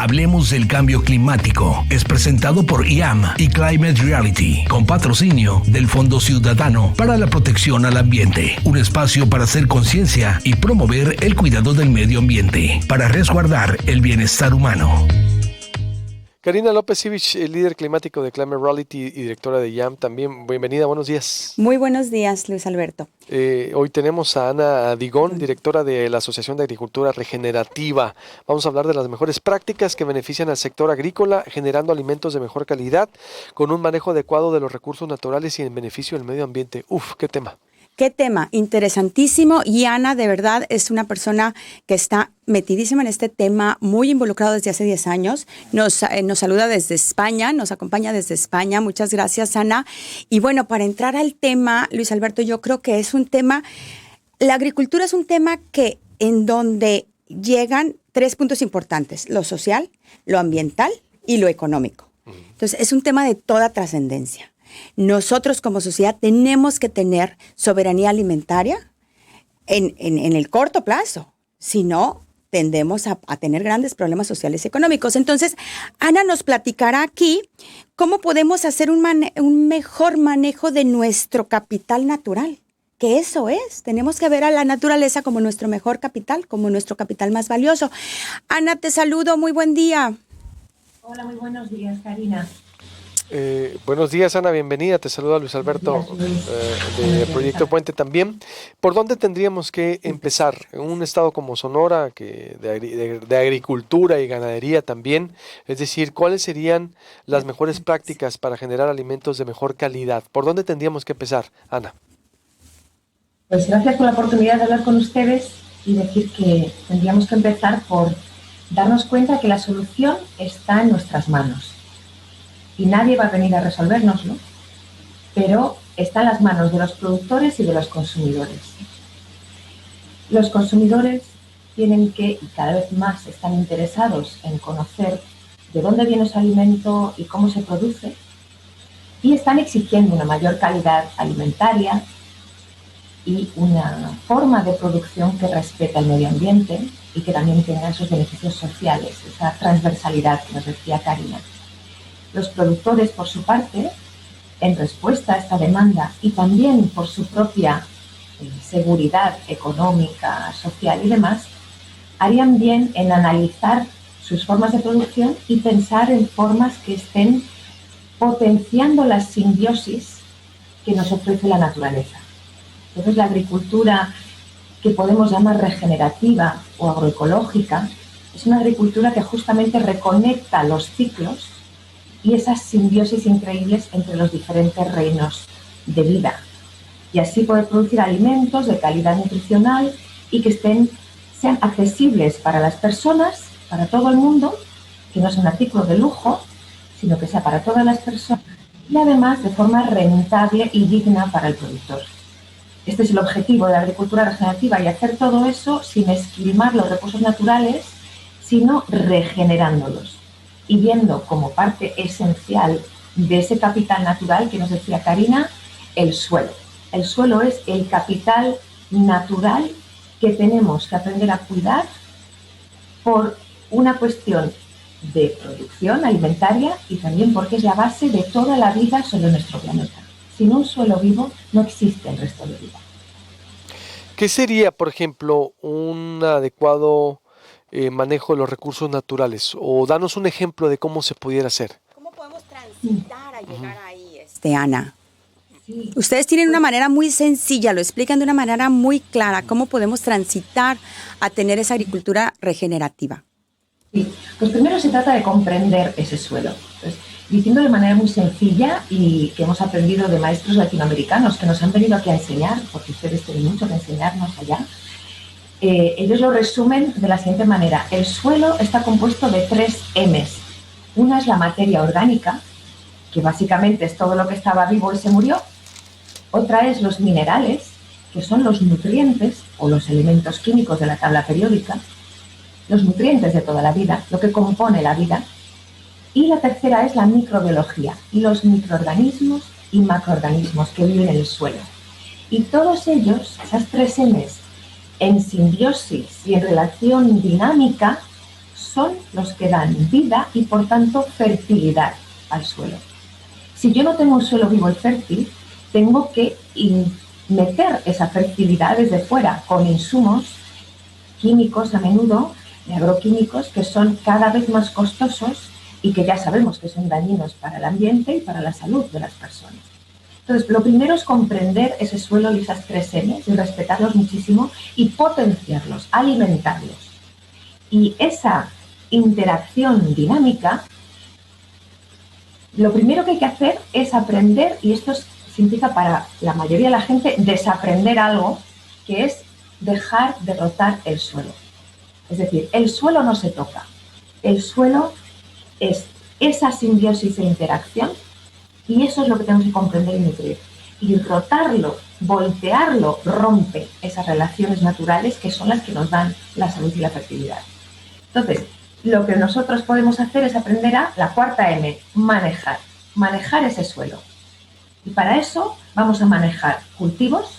Hablemos del cambio climático. Es presentado por IAM y Climate Reality, con patrocinio del Fondo Ciudadano para la Protección al Ambiente. Un espacio para hacer conciencia y promover el cuidado del medio ambiente, para resguardar el bienestar humano. Karina López-Ivich, líder climático de Climate Reality y directora de IAM, también bienvenida, buenos días. Muy buenos días, Luis Alberto. Hoy tenemos a Ana Digón, directora de la Asociación de Agricultura Regenerativa. Vamos a hablar de las mejores prácticas que benefician al sector agrícola, generando alimentos de mejor calidad, con un manejo adecuado de los recursos naturales y en beneficio del medio ambiente. Uf, qué tema. Qué tema, interesantísimo. Y Ana, de verdad, es una persona que está metidísima en este tema, muy involucrado desde hace 10 años. Nos saluda desde España, nos acompaña desde España. Muchas gracias, Ana. Y bueno, para entrar al tema, Luis Alberto, yo creo que es un tema, la agricultura es un tema que en donde llegan 3 puntos importantes: lo social, lo ambiental y lo económico. Entonces, es un tema de toda trascendencia. Nosotros como sociedad tenemos que tener soberanía alimentaria en el corto plazo, si no tendemos a tener grandes problemas sociales y económicos. Entonces, Ana nos platicará aquí cómo podemos hacer un mejor manejo de nuestro capital natural, que eso es, tenemos que ver a la naturaleza como nuestro mejor capital, como nuestro capital más valioso. Ana, te saludo, muy buen día. Hola, muy buenos días, Karina. Buenos días, Ana, bienvenida. Te saluda Luis Alberto de Proyecto Puente también. ¿Por dónde tendríamos que empezar? En un estado como Sonora, que de agricultura y ganadería también, es decir, ¿cuáles serían las mejores prácticas para generar alimentos de mejor calidad? ¿Por dónde tendríamos que empezar, Ana? Pues gracias por la oportunidad de hablar con ustedes y decir que tendríamos que empezar por darnos cuenta que la solución está en nuestras manos. Y nadie va a venir a resolvérnoslo, pero está en las manos de los productores y de los consumidores. Los consumidores tienen que, y cada vez más están interesados en conocer de dónde viene ese alimento y cómo se produce, y están exigiendo una mayor calidad alimentaria y una forma de producción que respete al medio ambiente y que también tenga esos beneficios sociales, esa transversalidad que nos decía Karina. Los productores, por su parte, en respuesta a esta demanda y también por su propia seguridad económica, social y demás, harían bien en analizar sus formas de producción y pensar en formas que estén potenciando la simbiosis que nos ofrece la naturaleza. Entonces, la agricultura que podemos llamar regenerativa o agroecológica es una agricultura que justamente reconecta los ciclos y esas simbiosis increíbles entre los diferentes reinos de vida. Y así poder producir alimentos de calidad nutricional y que sean accesibles para las personas, para todo el mundo, que no sea un artículo de lujo, sino que sea para todas las personas y además de forma rentable y digna para el productor. Este es el objetivo de la agricultura regenerativa, y hacer todo eso sin esquilmar los recursos naturales, sino regenerándolos y viendo como parte esencial de ese capital natural que nos decía Karina, el suelo. El suelo es el capital natural que tenemos que aprender a cuidar por una cuestión de producción alimentaria y también porque es la base de toda la vida sobre nuestro planeta. Sin un suelo vivo no existe el resto de vida. ¿Qué sería, por ejemplo, un adecuado manejo de los recursos naturales? O danos un ejemplo de cómo se pudiera hacer. ¿Cómo podemos transitar a llegar ahí, Ana? Sí. Ustedes tienen una manera muy sencilla, lo explican de una manera muy clara. ¿Cómo podemos transitar a tener esa agricultura regenerativa? Sí, pues primero se trata de comprender ese suelo. Entonces, diciendo de manera muy sencilla y que hemos aprendido de maestros latinoamericanos que nos han venido aquí a enseñar, porque ustedes tienen mucho que enseñarnos allá, ellos lo resumen de la siguiente manera. El suelo está compuesto de 3 M's. Una es la materia orgánica, que básicamente es todo lo que estaba vivo y se murió. Otra es los minerales, que son los nutrientes o los elementos químicos de la tabla periódica, los nutrientes de toda la vida, lo que compone la vida. Y la tercera es la microbiología, los microorganismos y macroorganismos que viven en el suelo. Y todos ellos, esas 3 M's, en simbiosis y en relación dinámica, son los que dan vida y por tanto fertilidad al suelo. Si yo no tengo un suelo vivo y fértil, tengo que meter esa fertilidad desde fuera con insumos químicos a menudo, agroquímicos, que son cada vez más costosos y que ya sabemos que son dañinos para el ambiente y para la salud de las personas. Entonces, lo primero es comprender ese suelo y esas 3 M's y respetarlos muchísimo y potenciarlos, alimentarlos. Y esa interacción dinámica, lo primero que hay que hacer es aprender, y esto significa para la mayoría de la gente desaprender algo, que es dejar de rotar el suelo. Es decir, el suelo no se toca. El suelo es esa simbiosis e interacción, y eso es lo que tenemos que comprender y nutrir. Y rotarlo, voltearlo, rompe esas relaciones naturales que son las que nos dan la salud y la fertilidad. Entonces, lo que nosotros podemos hacer es aprender a la 4 M, manejar ese suelo. Y para eso vamos a manejar cultivos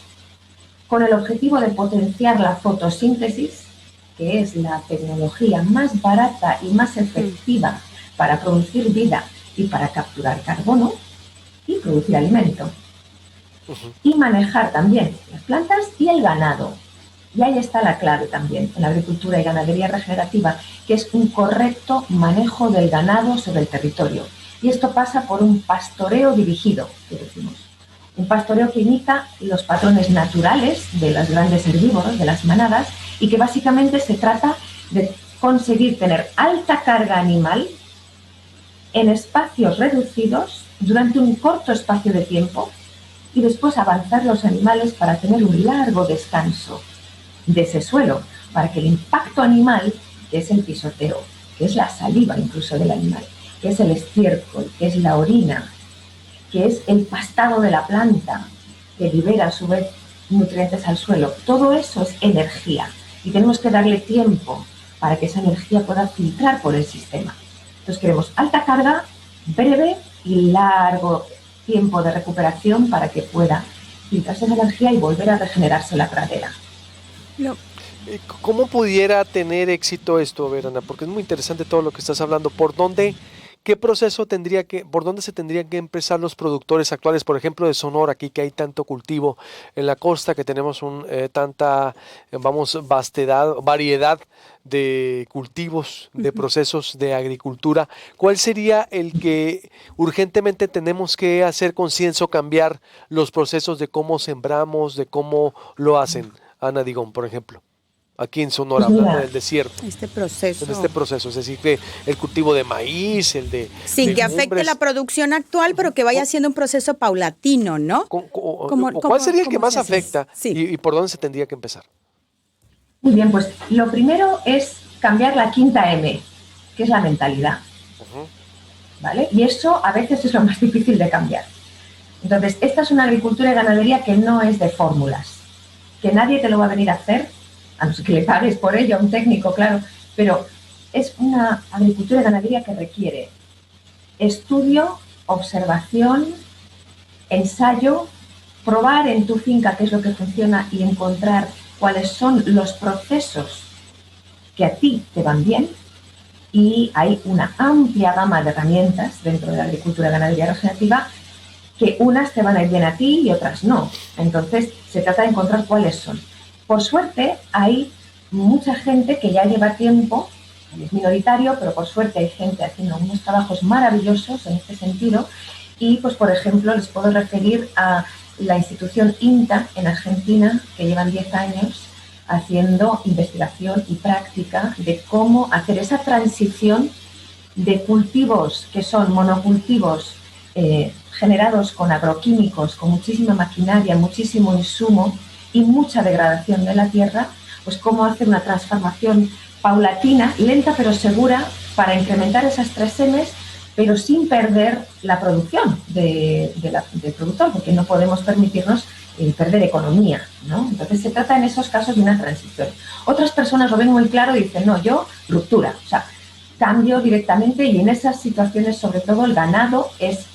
con el objetivo de potenciar la fotosíntesis, que es la tecnología más barata y más efectiva para producir vida y para capturar carbono y producir alimento. Y manejar también las plantas y el ganado. Y ahí está la clave también en la agricultura y ganadería regenerativa, que es un correcto manejo del ganado sobre el territorio. Y esto pasa por un pastoreo dirigido, que decimos. Un pastoreo que imita los patrones naturales de los grandes herbívoros, de las manadas, y que básicamente se trata de conseguir tener alta carga animal en espacios reducidos durante un corto espacio de tiempo y después avanzar los animales para tener un largo descanso de ese suelo, para que el impacto animal, que es el pisoteo, que es la saliva incluso del animal, que es el estiércol, que es la orina, que es el pastado de la planta, que libera a su vez nutrientes al suelo, todo eso es energía y tenemos que darle tiempo para que esa energía pueda filtrar por el sistema. Entonces queremos alta carga, breve y largo tiempo de recuperación para que pueda filtrarse esa energía y volver a regenerarse la pradera. No. ¿Cómo pudiera tener éxito esto, Verana? Porque es muy interesante todo lo que estás hablando. ¿Qué proceso por dónde se tendrían que empezar los productores actuales, por ejemplo, de Sonora, aquí que hay tanto cultivo en la costa, que tenemos tanta, variedad de cultivos, de procesos de agricultura? ¿Cuál sería el que urgentemente tenemos que hacer conciencia o cambiar los procesos de cómo sembramos, de cómo lo hacen? Ana Digón, por ejemplo, aquí en Sonora, hablando del desierto. En este proceso, es decir, que el cultivo de maíz, el de sin que afecte la producción actual, pero que vaya siendo un proceso paulatino, ¿no? ¿Cuál sería el que más afecta y por dónde se tendría que empezar? Muy bien, pues lo primero es cambiar la 5 M, que es la mentalidad. ¿Vale? Y eso a veces es lo más difícil de cambiar. Entonces, esta es una agricultura y ganadería que no es de fórmulas, que nadie te lo va a venir a hacer, a no ser que le pagues por ello a un técnico, claro, pero es una agricultura y ganadería que requiere estudio, observación, ensayo, probar en tu finca qué es lo que funciona y encontrar cuáles son los procesos que a ti te van bien. Y hay una amplia gama de herramientas dentro de la agricultura y ganadería regenerativa que unas te van a ir bien a ti y otras no. Entonces, se trata de encontrar cuáles son. Por suerte, hay mucha gente que ya lleva tiempo, es minoritario, pero por suerte hay gente haciendo unos trabajos maravillosos en este sentido. Y, pues, por ejemplo, les puedo referir a la institución INTA en Argentina, que llevan 10 años haciendo investigación y práctica de cómo hacer esa transición de cultivos que son monocultivos generados con agroquímicos, con muchísima maquinaria, muchísimo insumo y mucha degradación de la tierra, pues cómo hacer una transformación paulatina, lenta pero segura, para incrementar esas 3 M's, pero sin perder la producción del productor, porque no podemos permitirnos perder economía, ¿no? Entonces se trata en esos casos de una transición. Otras personas lo ven muy claro y dicen, no, yo ruptura, o sea, cambio directamente, y en esas situaciones sobre todo el ganado es,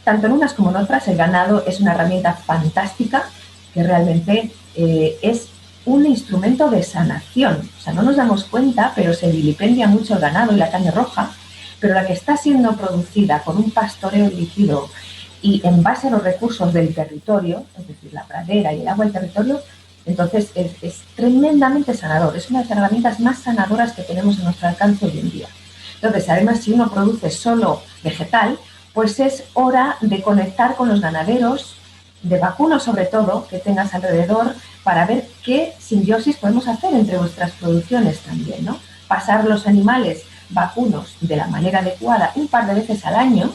tanto en unas como en otras, el ganado es una herramienta fantástica que realmente es un instrumento de sanación. O sea, no nos damos cuenta, pero se vilipendia mucho el ganado y la carne roja, pero la que está siendo producida con un pastoreo líquido y en base a los recursos del territorio, es decir, la pradera y el agua del territorio, entonces es tremendamente sanador. Es una de las herramientas más sanadoras que tenemos a nuestro alcance hoy en día. Entonces, además, si uno produce solo vegetal, pues es hora de conectar con los ganaderos, de vacunos sobre todo, que tengas alrededor, para ver qué simbiosis podemos hacer entre vuestras producciones también, ¿no? Pasar los animales vacunos de la manera adecuada un par de veces al año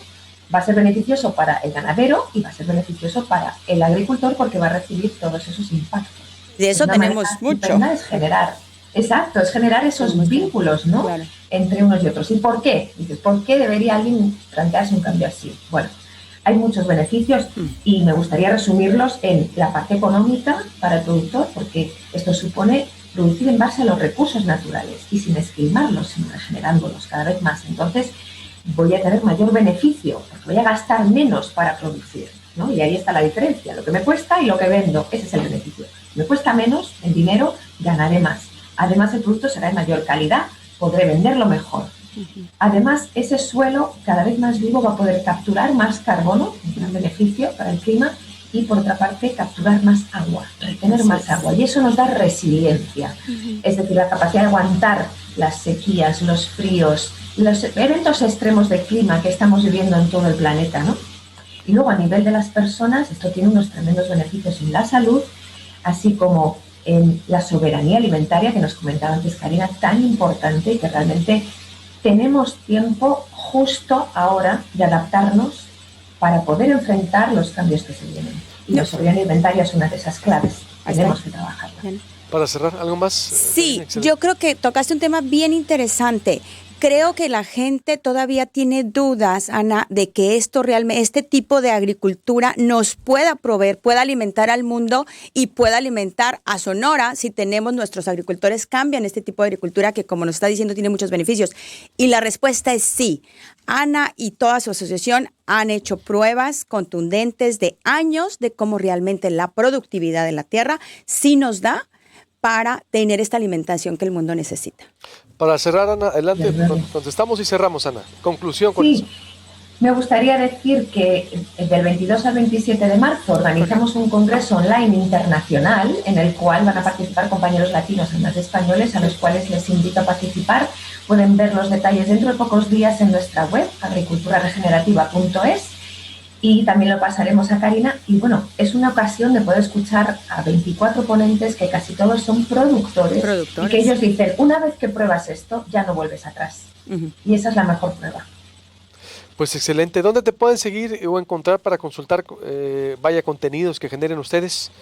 va a ser beneficioso para el ganadero y va a ser beneficioso para el agricultor porque va a recibir todos esos impactos. De eso tenemos mucho. Es generar, exacto, es generar esos vínculos, ¿no? Claro. Entre unos y otros. ¿Y por qué? Dices, ¿por qué debería alguien plantearse un cambio así? Bueno, hay muchos beneficios y me gustaría resumirlos en la parte económica para el productor, porque esto supone producir en base a los recursos naturales y sin esquilmarlos, sino regenerándolos cada vez más. Entonces, voy a tener mayor beneficio, porque voy a gastar menos para producir, ¿no? Y ahí está la diferencia, lo que me cuesta y lo que vendo, ese es el beneficio. Me cuesta menos en dinero, ganaré más. Además, el producto será de mayor calidad, podré venderlo mejor. Además, ese suelo cada vez más vivo va a poder capturar más carbono, un gran beneficio para el clima, y por otra parte capturar más agua, retener más agua, y eso nos da resiliencia, es decir, la capacidad de aguantar las sequías, los fríos, los eventos extremos de clima que estamos viviendo en todo el planeta, ¿no? Y luego a nivel de las personas, esto tiene unos tremendos beneficios en la salud, así como en la soberanía alimentaria que nos comentaba antes Karina, tan importante que realmente tenemos tiempo justo ahora de adaptarnos para poder enfrentar los cambios que se vienen. Y la soberanía alimentaria es una de esas claves. Tenemos que trabajarla. Para cerrar, ¿algo más? Sí, yo creo que tocaste un tema bien interesante. Creo que la gente todavía tiene dudas, Ana, de que esto realmente, este tipo de agricultura nos pueda proveer, pueda alimentar al mundo y pueda alimentar a Sonora si tenemos nuestros agricultores cambian este tipo de agricultura que, como nos está diciendo, tiene muchos beneficios. Y la respuesta es sí. Ana y toda su asociación han hecho pruebas contundentes de años de cómo realmente la productividad de la tierra sí nos da para tener esta alimentación que el mundo necesita. Para cerrar, Ana, adelante, contestamos y cerramos, Ana. Conclusión con eso. Me gustaría decir que del 22 al 27 de marzo organizamos un congreso online internacional en el cual van a participar compañeros latinos, además de españoles, a los cuales les invito a participar. Pueden ver los detalles dentro de pocos días en nuestra web, agriculturaregenerativa.es, y también lo pasaremos a Karina. Y bueno, es una ocasión de poder escuchar a 24 ponentes que casi todos son productores. Y que ellos dicen, una vez que pruebas esto, ya no vuelves atrás. Y esa es la mejor prueba. Pues excelente. ¿Dónde te pueden seguir o encontrar para consultar contenidos que generen ustedes?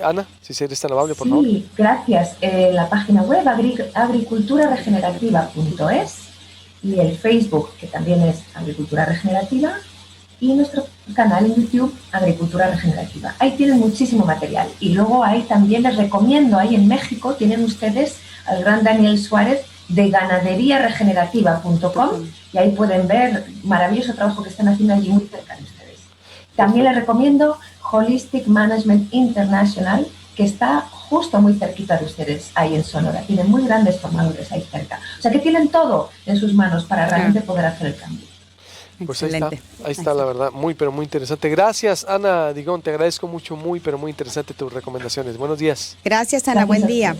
Ana, si eres tan amable, por favor. Sí, gracias. La página web agriculturaregenerativa.es y el Facebook, que también es Agricultura Regenerativa, y nuestro canal en YouTube, Agricultura Regenerativa. Ahí tienen muchísimo material. Y luego ahí también les recomiendo, ahí en México tienen ustedes al gran Daniel Suárez de ganaderiaregenerativa.com y ahí pueden ver maravilloso trabajo que están haciendo allí muy cerca de ustedes. También les recomiendo Holistic Management International, que está justo muy cerquita de ustedes, ahí en Sonora. Tienen muy grandes formadores ahí cerca. O sea que tienen todo en sus manos para realmente poder hacer el cambio. Pues ahí está la verdad, muy pero muy interesante. Gracias, Ana Digón, te agradezco mucho, muy pero muy interesante tus recomendaciones. Buenos días. Gracias, Ana, buen día.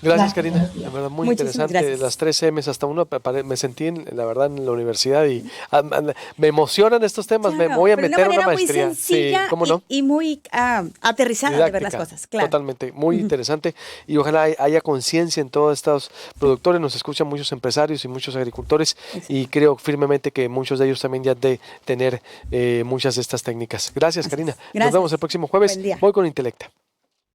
Gracias, Karina, la verdad muy interesante, gracias. Las 3 M's hasta uno, me sentí la verdad en la universidad y me emocionan estos temas, me voy a meter en una maestría. Muy sencilla, sí, ¿cómo no? y muy aterrizada didáctica, de ver las cosas, claro. Totalmente, muy interesante y ojalá haya conciencia en todos estos productores, nos escuchan muchos empresarios y muchos agricultores y creo firmemente que muchos de ellos también ya de tener muchas de estas técnicas. Gracias, Karina. Gracias. Nos vemos el próximo jueves. Voy con Intelecta.